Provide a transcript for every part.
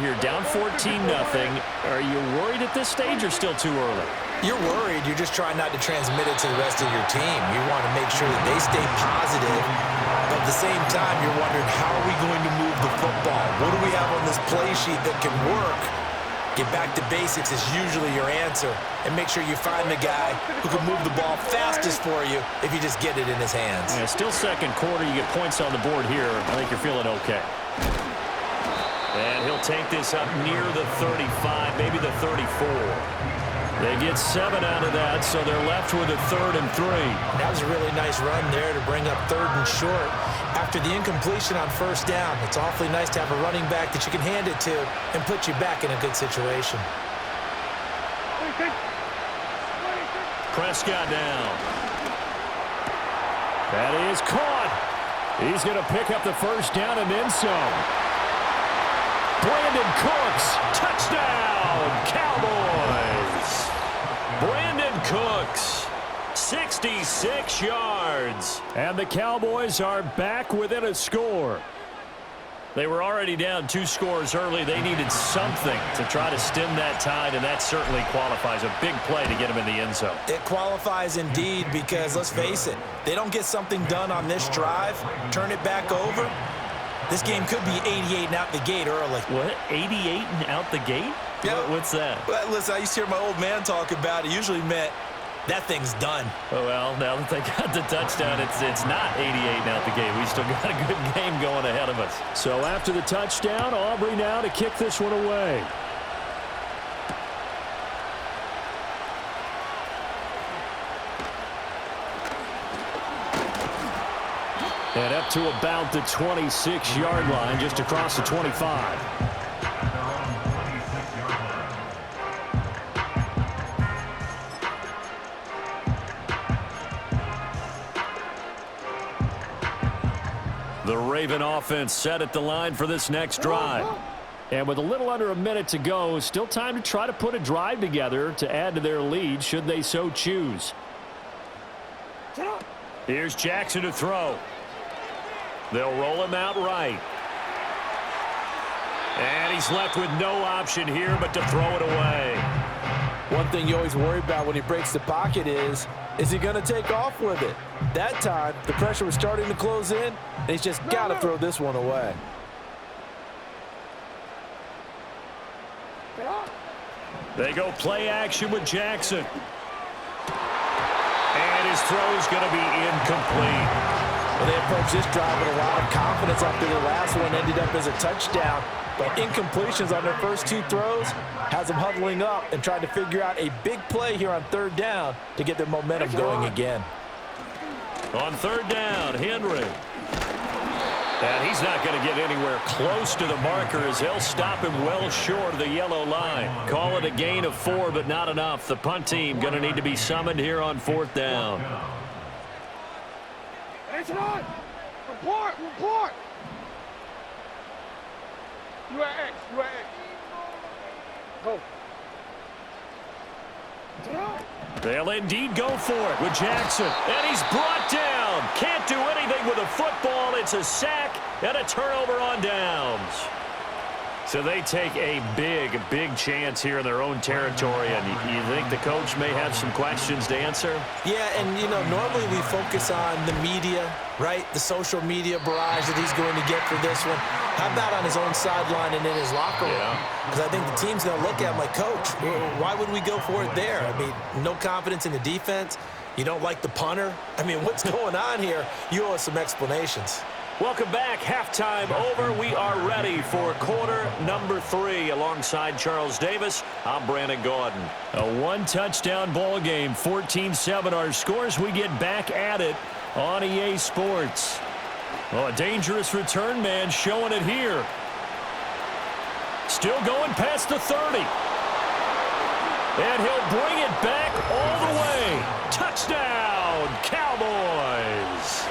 here, down 14-0. Are you worried at this stage or still too early? You're worried. You're just trying not to transmit it to the rest of your team. You want to make sure that they stay positive. But at the same time, you're wondering, how are we going to move the football? What do we have on this play sheet that can work? Get back to basics is usually your answer. And make sure you find the guy who can move the ball fastest for you if you just get it in his hands. Yeah, still second quarter. You get points on the board here. I think you're feeling okay. And he'll take this up near the 35, maybe the 34. They get 7 out of that, so they're left with a 3rd and 3. That was a really nice run there to bring up 3rd and short. After the incompletion on 1st down, it's awfully nice to have a running back that you can hand it to and put you back in a good situation. Prescott down. That is caught. He's going to pick up the 1st down and then some. Brandon Cooks, touchdown, Cowboys. Brandon Cooks, 66 yards. And the Cowboys are back within a score. They were already down 2 scores early. They needed something to try to stem that tide, and that certainly qualifies. A big play to get them in the end zone. It qualifies indeed because, let's face it, they don't get something done on this drive, turn it back over, this game could be 88 and out the gate early. What? 88 and out the gate? Yeah. What's that? Well, listen, I used to hear my old man talk about it. Usually meant that thing's done. Oh, well, now that they got the touchdown, it's not 88 and out the gate. We still got a good game going ahead of us. So after the touchdown, Aubrey now to kick this one away. And up to about the 26-yard line, just across the 25. The Raven offense set at the line for this next drive. And with a little under a minute to go, still time to try to put a drive together to add to their lead should they so choose. Here's Jackson to throw. They'll roll him out right. And he's left with no option here but to throw it away. One thing you always worry about when he breaks the pocket is he going to take off with it? That time, the pressure was starting to close in, and he's just got to throw this one away. They go play action with Jackson. And his throw is going to be incomplete. Well, they approach this drive with a lot of confidence after their last one ended up as a touchdown. But incompletions on their first 2 throws has them huddling up and trying to figure out a big play here on 3rd down to get their momentum going again. On 3rd down, Henry. And he's not going to get anywhere close to the marker as they'll stop him well short of the yellow line. Call it a gain of 4, but not enough. The punt team going to need to be summoned here on 4th down. Report! You at X. Go. They'll indeed go for it with Jackson. And he's brought down. Can't do anything with a football. It's a sack and a turnover on downs. So they take a big chance here in their own territory. And you think the coach may have some questions to answer? Yeah, and, normally we focus on the media, right? The social media barrage that he's going to get for this one. How about on his own sideline and in his locker room? Because I think the team's going to look at him like, Coach, why would we go for it there? I mean, no confidence in the defense. You don't like the punter. I mean, what's going on here? You owe us some explanations. Welcome back. Halftime over. We are ready for quarter number 3. Alongside Charles Davis, I'm Brandon Gaudin. A 1-touchdown ball game, 14-7 our scores. We get back at it on EA Sports. Oh, a dangerous return man showing it here. Still going past the 30. And he'll bring it back all the way. Touchdown, Cowboys.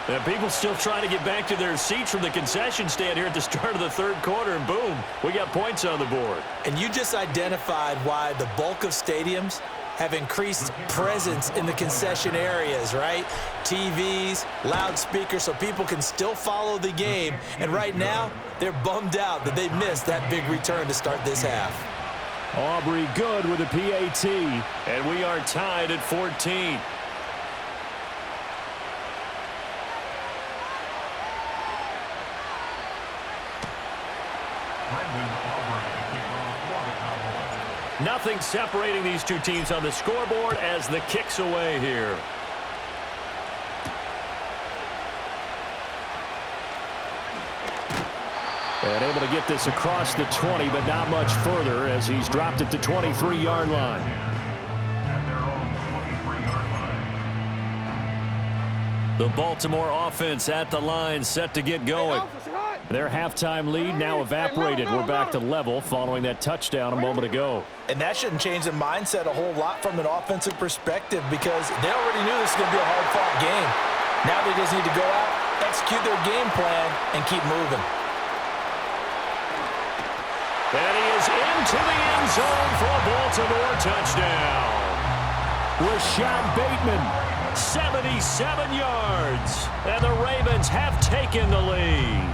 And people still trying to get back to their seats from the concession stand here at the start of the 3rd quarter, and boom, we got points on the board. And you just identified why the bulk of stadiums have increased presence in the concession areas, right? TVs, loudspeakers, so people can still follow the game. And right now, they're bummed out that they missed that big return to start this half. Aubrey good with a PAT, and we are tied at 14. Nothing separating these two teams on the scoreboard as the kick's away here. And able to get this across the 20, but not much further as he's dropped it to 23-yard line. The Baltimore offense at the line, set to get going. Their halftime lead now evaporated. We're back to level following that touchdown a moment ago. And that shouldn't change the mindset a whole lot from an offensive perspective because they already knew this was going to be a hard-fought game. Now they just need to go out, execute their game plan, and keep moving. And he is into the end zone for a Baltimore touchdown. Rashad Bateman, 77 yards. And the Ravens have taken the lead.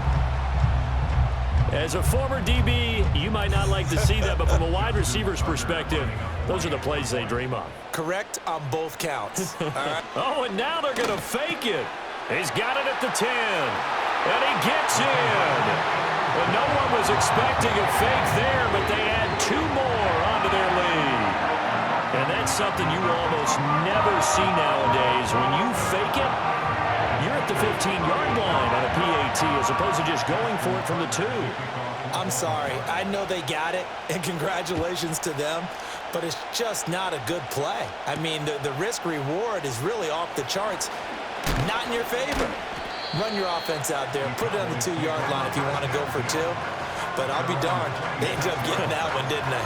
As a former DB, you might not like to see that, but from a wide receiver's perspective, those are the plays they dream of. Correct on both counts. All right. Oh, and now they're going to fake it. He's got it at the 10. And he gets in. Well, no one was expecting a fake there, but they add two more onto their lead. And that's something you almost never see nowadays. When you fake it, you're at the 15-yard line on a PAT as opposed to just going for it from the 2. I'm sorry. I know they got it, and congratulations to them, but it's just not a good play. I mean, the risk-reward is really off the charts. Not in your favor. Run your offense out there and put it on the 2-yard line if you want to go for 2. But I'll be darned. They ended up getting that one, didn't they?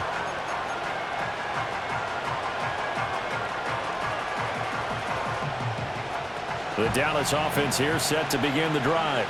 The Dallas offense here set to begin the drive.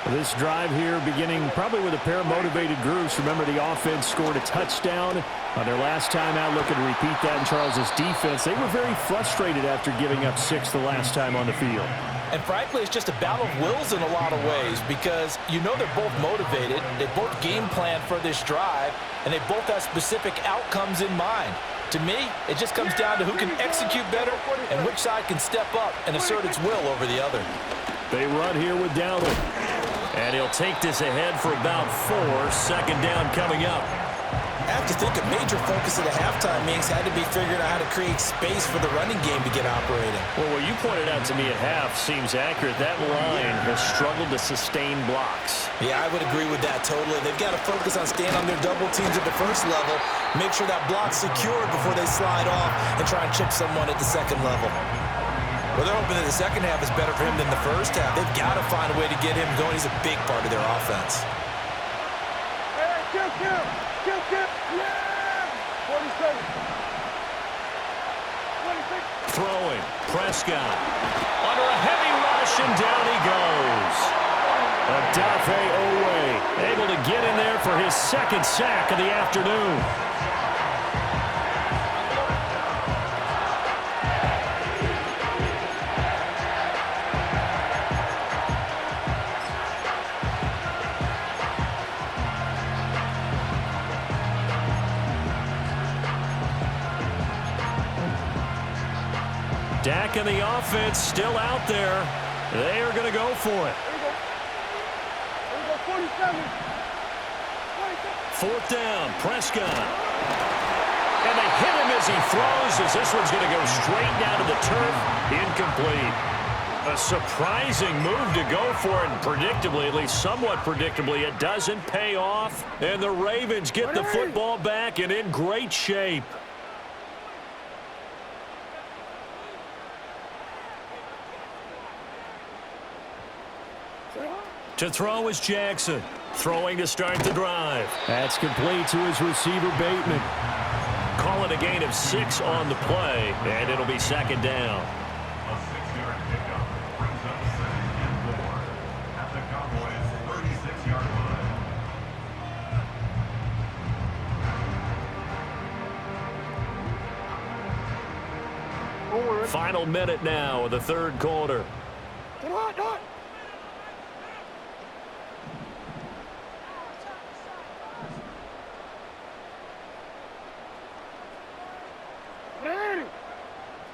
This drive here beginning probably with a pair of motivated groups. Remember, the offense scored a touchdown on their last time out. Looking to repeat that in Charles's defense. They were very frustrated after giving up 6 the last time on the field. And frankly, it's just a battle of wills in a lot of ways because you know they're both motivated. They both game plan for this drive, and they both have specific outcomes in mind. To me, it just comes down to who can execute better and which side can step up and assert its will over the other. They run here with Dowdle. And he'll take this ahead for about 4. Second down coming up. I have to think a major focus of the halftime meetings had to be figuring out how to create space for the running game to get operating. Well, what you pointed out to me at half seems accurate. That line has struggled to sustain blocks. Yeah, I would agree with that totally. They've got to focus on staying on their double teams at the first level, make sure that block's secured before they slide off and try and chip someone at the second level. Well, they're hoping that the second half is better for him than the first half. They've got to find a way to get him going. He's a big part of their offense. Hey, kill, yeah! 47. 26. Throwing, Prescott. Under a heavy rush, and down he goes. Odafe Owe able to get in there for his second sack of the afternoon. Dak and the offense still out there. They are going to go for it. Here we go, 47. 4th down, Prescott. And they hit him as he throws, as this one's going to go straight down to the turf. Incomplete. A surprising move to go for it, and predictably, at least somewhat predictably, it doesn't pay off. And the Ravens get the football back and in great shape. To throw is Jackson. Throwing to start the drive. That's complete to his receiver, Bateman. Call it a gain of 6 on the play, and it'll be second down. A 6-yard pickup brings up 2nd and 4 at the Cowboys' 36-yard line. Final minute now of the third quarter. Get hot, hot.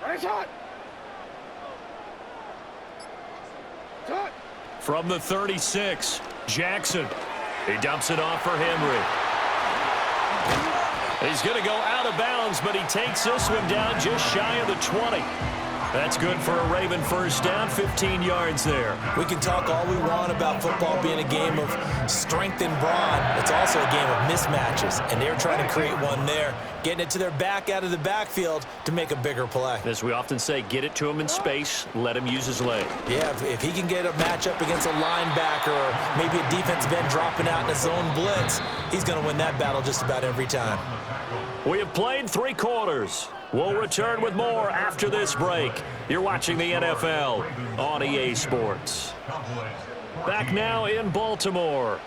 It's hot. It's hot. From the 36, Jackson. He dumps it off for Henry. He's going to go out of bounds, but he takes this one down just shy of the 20. That's good for a Raven first down, 15 yards there. We can talk all we want about football being a game of strength and brawn. It's also a game of mismatches, and they're trying to create one there, getting it to their back out of the backfield to make a bigger play. As we often say, get it to him in space, let him use his leg. Yeah, if he can get a matchup against a linebacker or maybe a defensive end dropping out in a zone blitz, he's going to win that battle just about every time. We have played 3 quarters. We'll return with more after this break. You're watching the NFL on EA Sports. Back now in Baltimore.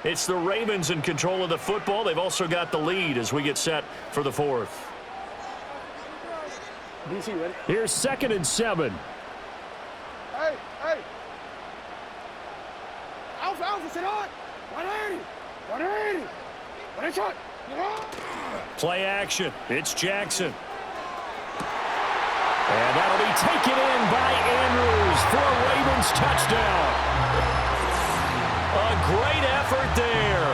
It's the Ravens in control of the football. They've also got the lead as we get set for the fourth. DC, ready? Here's 2nd and 7. Hey, hey. Alpha, Alpha, sit on. 180. 180. But it's hot. Play action. It's Jackson. And that'll be taken in by Andrews for a Ravens touchdown. A great effort there.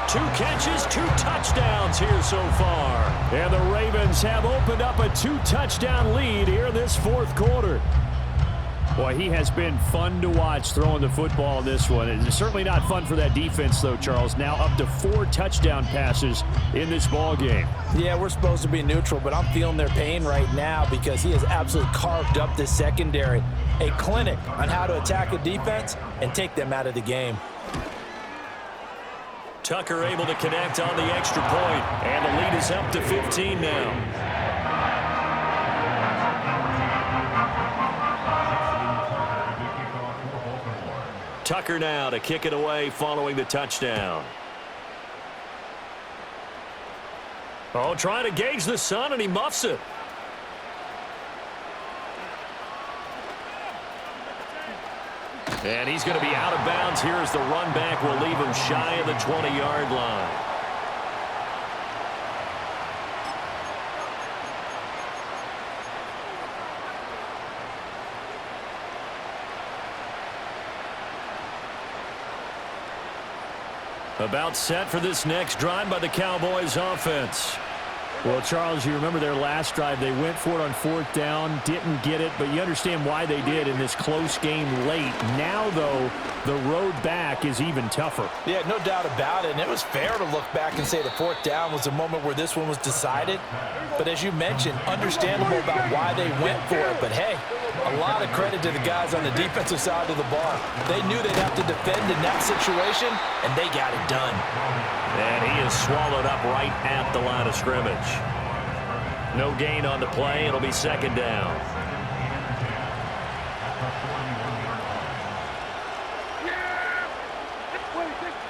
2 catches, 2 touchdowns here so far. And the Ravens have opened up a 2-touchdown lead here in this fourth quarter. Boy, he has been fun to watch throwing the football in this one. It's certainly not fun for that defense, though, Charles. Now up to 4 touchdown passes in this ball game. Yeah, we're supposed to be neutral, but I'm feeling their pain right now because he has absolutely carved up this secondary. A clinic on how to attack a defense and take them out of the game. Tucker able to connect on the extra point, and the lead is up to 15 now. Tucker now to kick it away following the touchdown. Oh, trying to gauge the sun, and he muffs it. And he's going to be out of bounds here as the run back will leave him shy of the 20-yard line. About set for this next drive by the Cowboys offense. Well, Charles, you remember their last drive. They went for it on 4th down, didn't get it, but you understand why they did in this close game late. Now, though, the road back is even tougher. Yeah, no doubt about it, and it was fair to look back and say the 4th down was the moment where this one was decided. But as you mentioned, understandable about why they went for it. But, hey, a lot of credit to the guys on the defensive side of the ball. They knew they'd have to defend in that situation, and they got it done. And he is swallowed up right at the line of scrimmage. No gain on the play. It'll be 2nd down.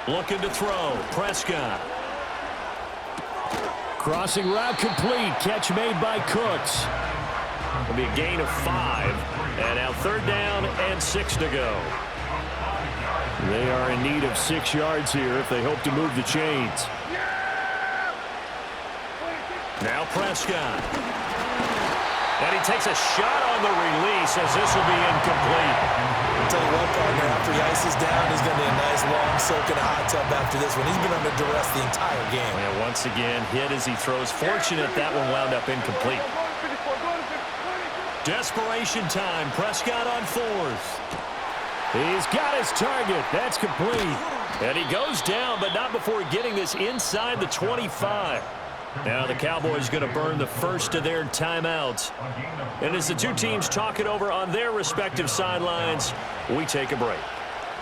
Looking to throw. Prescott. Crossing route complete. Catch made by Cooks. It'll be a gain of 5. And now 3rd down and 6 to go. They are in need of 6 yards here if they hope to move the chains. Now Prescott. And he takes a shot on the release as this will be incomplete. I'll tell you what, partner, after he ices down, he's going to be a nice long soak in a hot tub after this one. He's been under duress the entire game. And once again, hit as he throws. Fortunate that one wound up incomplete. Desperation time. Prescott on 4th. He's got his target. That's complete. And he goes down, but not before getting this inside the 25. Now the Cowboys going to burn the first of their timeouts. And as the 2 teams talk it over on their respective sidelines, we take a break.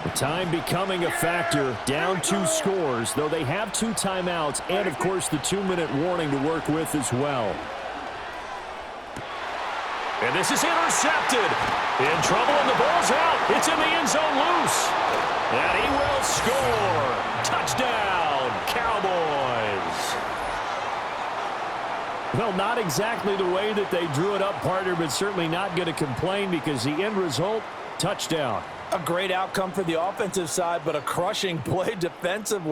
The time becoming a factor, down 2 scores, though they have 2 timeouts and, of course, the 2-minute warning to work with as well. And this is intercepted. In trouble, and the ball's out. It's in the end zone loose. And he will score. Touchdown, Cowboys. Well, not exactly the way that they drew it up, partner, but certainly not going to complain because the end result, touchdown. A great outcome for the offensive side, but a crushing play defensively.